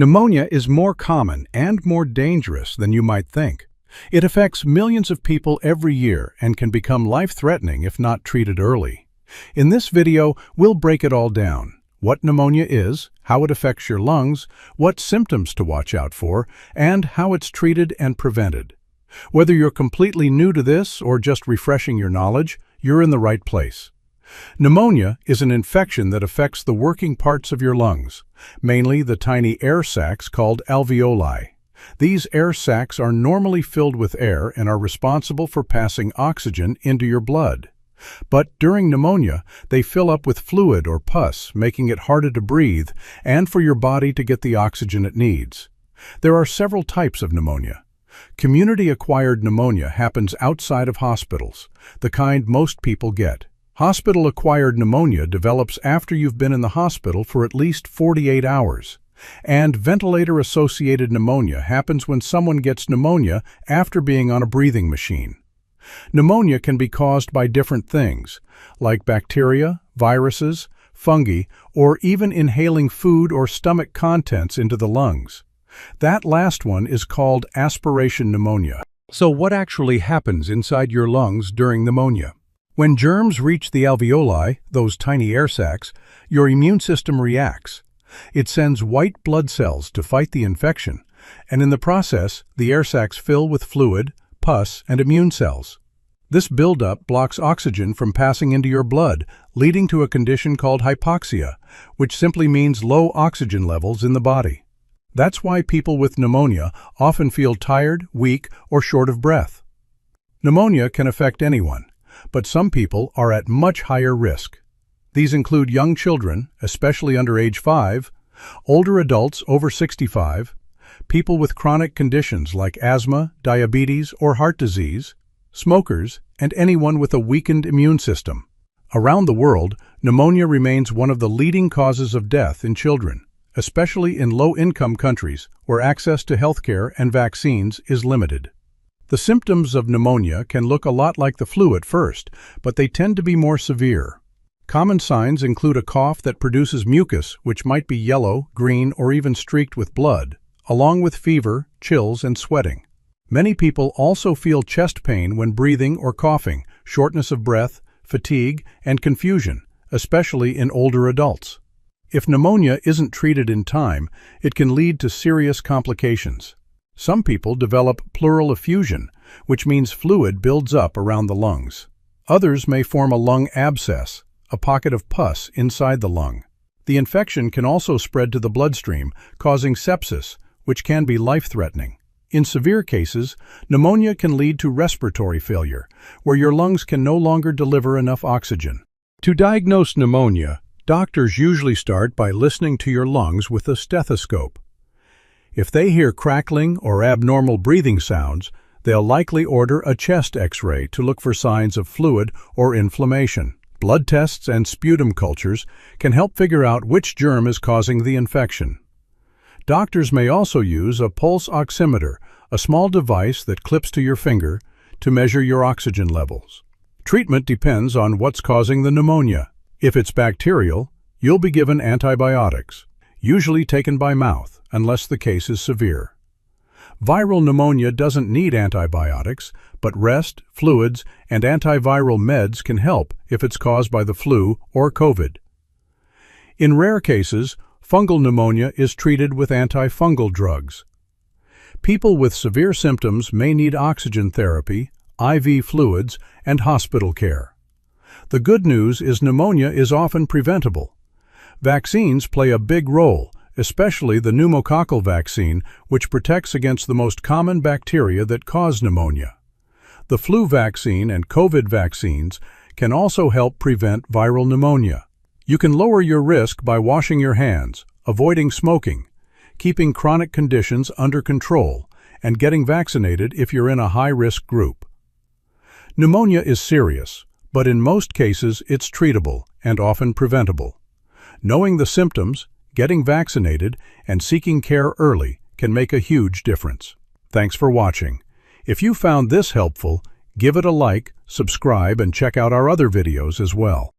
Pneumonia is more common and more dangerous than you might think. It affects millions of people every year and can become life-threatening if not treated early. In this video, we'll break it all down. What pneumonia is, how it affects your lungs, what symptoms to watch out for, and how it's treated and prevented. Whether you're completely new to this or just refreshing your knowledge, you're in the right place. Pneumonia is an infection that affects the working parts of your lungs, mainly the tiny air sacs called alveoli. These air sacs are normally filled with air and are responsible for passing oxygen into your blood. But during pneumonia, they fill up with fluid or pus, making it harder to breathe and for your body to get the oxygen it needs. There are several types of pneumonia. Community-acquired pneumonia happens outside of hospitals, the kind most people get. Hospital-acquired pneumonia develops after you've been in the hospital for at least 48 hours. And ventilator-associated pneumonia happens when someone gets pneumonia after being on a breathing machine. Pneumonia can be caused by different things, like bacteria, viruses, fungi, or even inhaling food or stomach contents into the lungs. That last one is called aspiration pneumonia. So what actually happens inside your lungs during pneumonia? When germs reach the alveoli, those tiny air sacs, your immune system reacts. It sends white blood cells to fight the infection, and in the process, the air sacs fill with fluid, pus, and immune cells. This buildup blocks oxygen from passing into your blood, leading to a condition called hypoxia, which simply means low oxygen levels in the body. That's why people with pneumonia often feel tired, weak, or short of breath. Pneumonia can affect anyone, but some people are at much higher risk. These include young children, especially under age 5, older adults over 65, people with chronic conditions like asthma, diabetes, or heart disease, smokers, and anyone with a weakened immune system. Around the world, pneumonia remains one of the leading causes of death in children, especially in low-income countries where access to healthcare and vaccines is limited. The symptoms of pneumonia can look a lot like the flu at first, but they tend to be more severe. Common signs include a cough that produces mucus, which might be yellow, green, or even streaked with blood, along with fever, chills, and sweating. Many people also feel chest pain when breathing or coughing, shortness of breath, fatigue, and confusion, especially in older adults. If pneumonia isn't treated in time, it can lead to serious complications. Some people develop pleural effusion, which means fluid builds up around the lungs. Others may form a lung abscess, a pocket of pus inside the lung. The infection can also spread to the bloodstream, causing sepsis, which can be life-threatening. In severe cases, pneumonia can lead to respiratory failure, where your lungs can no longer deliver enough oxygen. To diagnose pneumonia, doctors usually start by listening to your lungs with a stethoscope. If they hear crackling or abnormal breathing sounds, they'll likely order a chest X-ray to look for signs of fluid or inflammation. Blood tests and sputum cultures can help figure out which germ is causing the infection. Doctors may also use a pulse oximeter, a small device that clips to your finger, to measure your oxygen levels. Treatment depends on what's causing the pneumonia. If it's bacterial, you'll be given antibiotics, usually taken by mouth, unless the case is severe. Viral pneumonia doesn't need antibiotics, but rest, fluids, and antiviral meds can help if it's caused by the flu or COVID. In rare cases, fungal pneumonia is treated with antifungal drugs. People with severe symptoms may need oxygen therapy, IV fluids, and hospital care. The good news is pneumonia is often preventable. Vaccines play a big role, especially the pneumococcal vaccine, which protects against the most common bacteria that cause pneumonia. The flu vaccine and COVID vaccines can also help prevent viral pneumonia. You can lower your risk by washing your hands, avoiding smoking, keeping chronic conditions under control, and getting vaccinated if you're in a high-risk group. Pneumonia is serious, but in most cases it's treatable and often preventable. Knowing the symptoms, getting vaccinated, and seeking care early can make a huge difference. Thanks for watching. If you found this helpful, give it a like, subscribe, and check out our other videos as well.